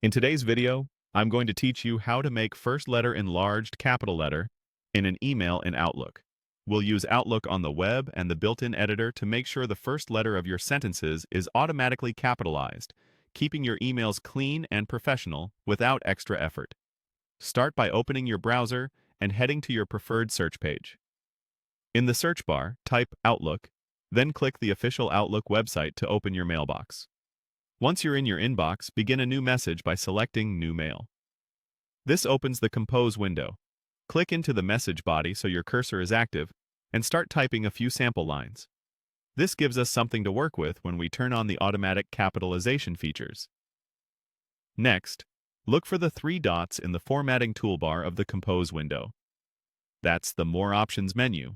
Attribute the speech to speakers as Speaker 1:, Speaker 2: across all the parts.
Speaker 1: In today's video, I'm going to teach you how to make first letter enlarged capital letter in an email in Outlook. We'll use Outlook on the web and the built-in editor to make sure the first letter of your sentences is automatically capitalized, keeping your emails clean and professional without extra effort. Start by opening your browser and heading to your preferred search page. In the search bar, type Outlook, then click the official Outlook website to open your mailbox. Once you're in your inbox, begin a new message by selecting New Mail. This opens the Compose window. Click into the message body so your cursor is active, and start typing a few sample lines. This gives us something to work with when we turn on the automatic capitalization features. Next, look for the three dots in the formatting toolbar of the Compose window. That's the More Options menu.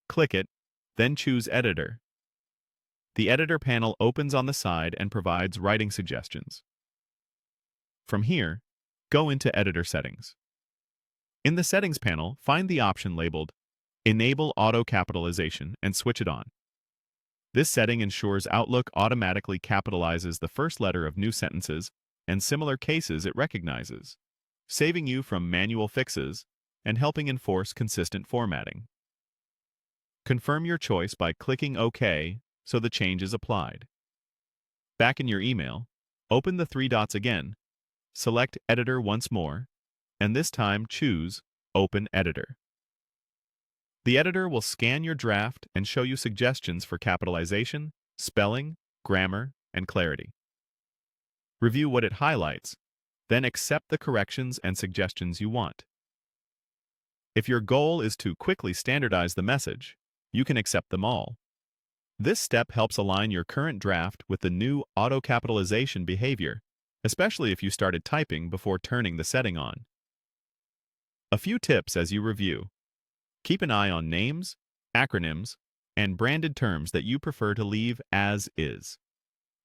Speaker 1: Click it, then choose Editor. The Editor panel opens on the side and provides writing suggestions. From here, go into Editor Settings. In the Settings panel, find the option labeled Enable Auto Capitalization and switch it on. This setting ensures Outlook automatically capitalizes the first letter of new sentences and similar cases it recognizes, saving you from manual fixes and helping enforce consistent formatting. Confirm your choice by clicking OK so the change is applied. Back in your email, open the three dots again, select Editor once more, and this time choose Open Editor. The editor will scan your draft and show you suggestions for capitalization, spelling, grammar, and clarity. Review what it highlights, then accept the corrections and suggestions you want. If your goal is to quickly standardize the message, you can accept them all. This step helps align your current draft with the new auto-capitalization behavior, especially if you started typing before turning the setting on. A few tips as you review. Keep an eye on names, acronyms, and branded terms that you prefer to leave as is.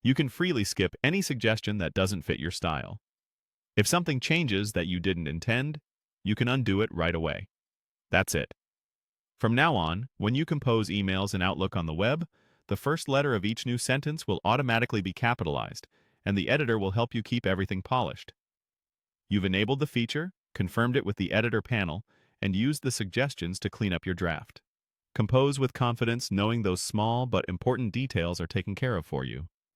Speaker 1: You can freely skip any suggestion that doesn't fit your style. If something changes that you didn't intend, you can undo it right away. That's it. From now on, when you compose emails in Outlook on the web, the first letter of each new sentence will automatically be capitalized, and the editor will help you keep everything polished. You've enabled the feature, confirmed it with the editor panel, and used the suggestions to clean up your draft. Compose with confidence knowing those small but important details are taken care of for you.